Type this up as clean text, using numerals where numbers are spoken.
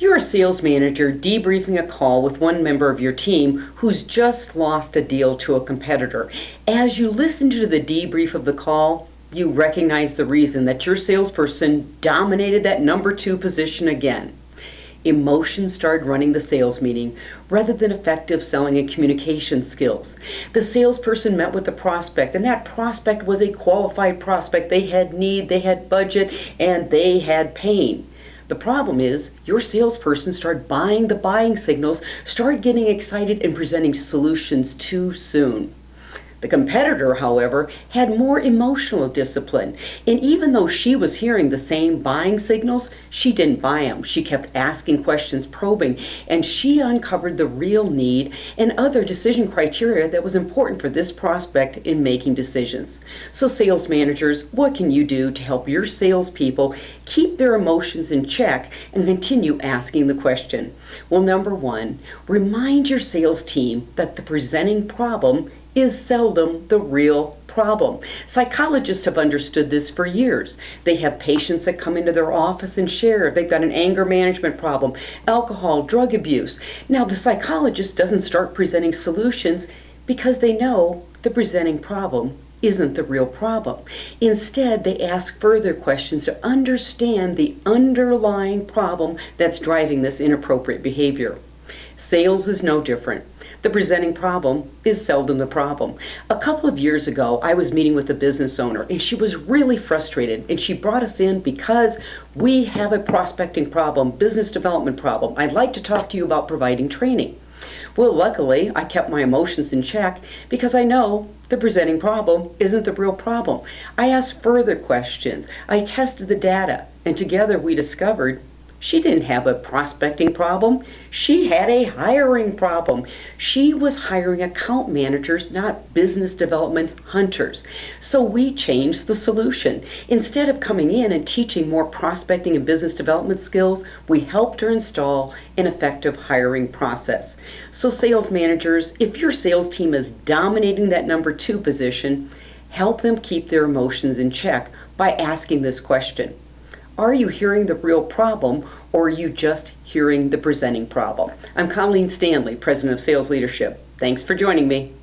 You're a sales manager debriefing a call with one member of your team who's just lost a deal to a competitor. As you listen to the debrief of the call, you recognize the reason that your salesperson dominated that number 2 position again. Emotions started running the sales meeting rather than effective selling and communication skills. The salesperson met with the prospect, and that prospect was a qualified prospect. They had need, they had budget, and they had pain. The problem is your salesperson started buying the buying signals, started getting excited and presenting solutions too soon. The competitor, however, had more emotional discipline, and even though she was hearing the same buying signals, she didn't buy them. She kept asking questions, probing, and she uncovered the real need and other decision criteria that was important for this prospect in making decisions. So sales managers, what can you do to help your salespeople keep their emotions in check and continue asking the question? Well, number 1, remind your sales team that the presenting problem is seldom the real problem. Psychologists have understood this for years. They have patients that come into their office and share. They've got an anger management problem, alcohol, drug abuse. Now, the psychologist doesn't start presenting solutions because they know the presenting problem isn't the real problem. Instead, they ask further questions to understand the underlying problem that's driving this inappropriate behavior. Sales is no different. The presenting problem is seldom the problem. A couple of years ago, I was meeting with a business owner, and she was really frustrated, and she brought us in because we have a prospecting problem, business development problem. I'd like to talk to you about providing training. Well, luckily, I kept my emotions in check because I know the presenting problem isn't the real problem. I asked further questions. I tested the data, and together we discovered she didn't have a prospecting problem. She had a hiring problem. She was hiring account managers, not business development hunters. So we changed the solution. Instead of coming in and teaching more prospecting and business development skills, we helped her install an effective hiring process. So sales managers, if your sales team is dominating that number 2 position, help them keep their emotions in check by asking this question. Are you hearing the real problem, or are you just hearing the presenting problem? I'm Colleen Stanley, President of Sales Leadership. Thanks for joining me.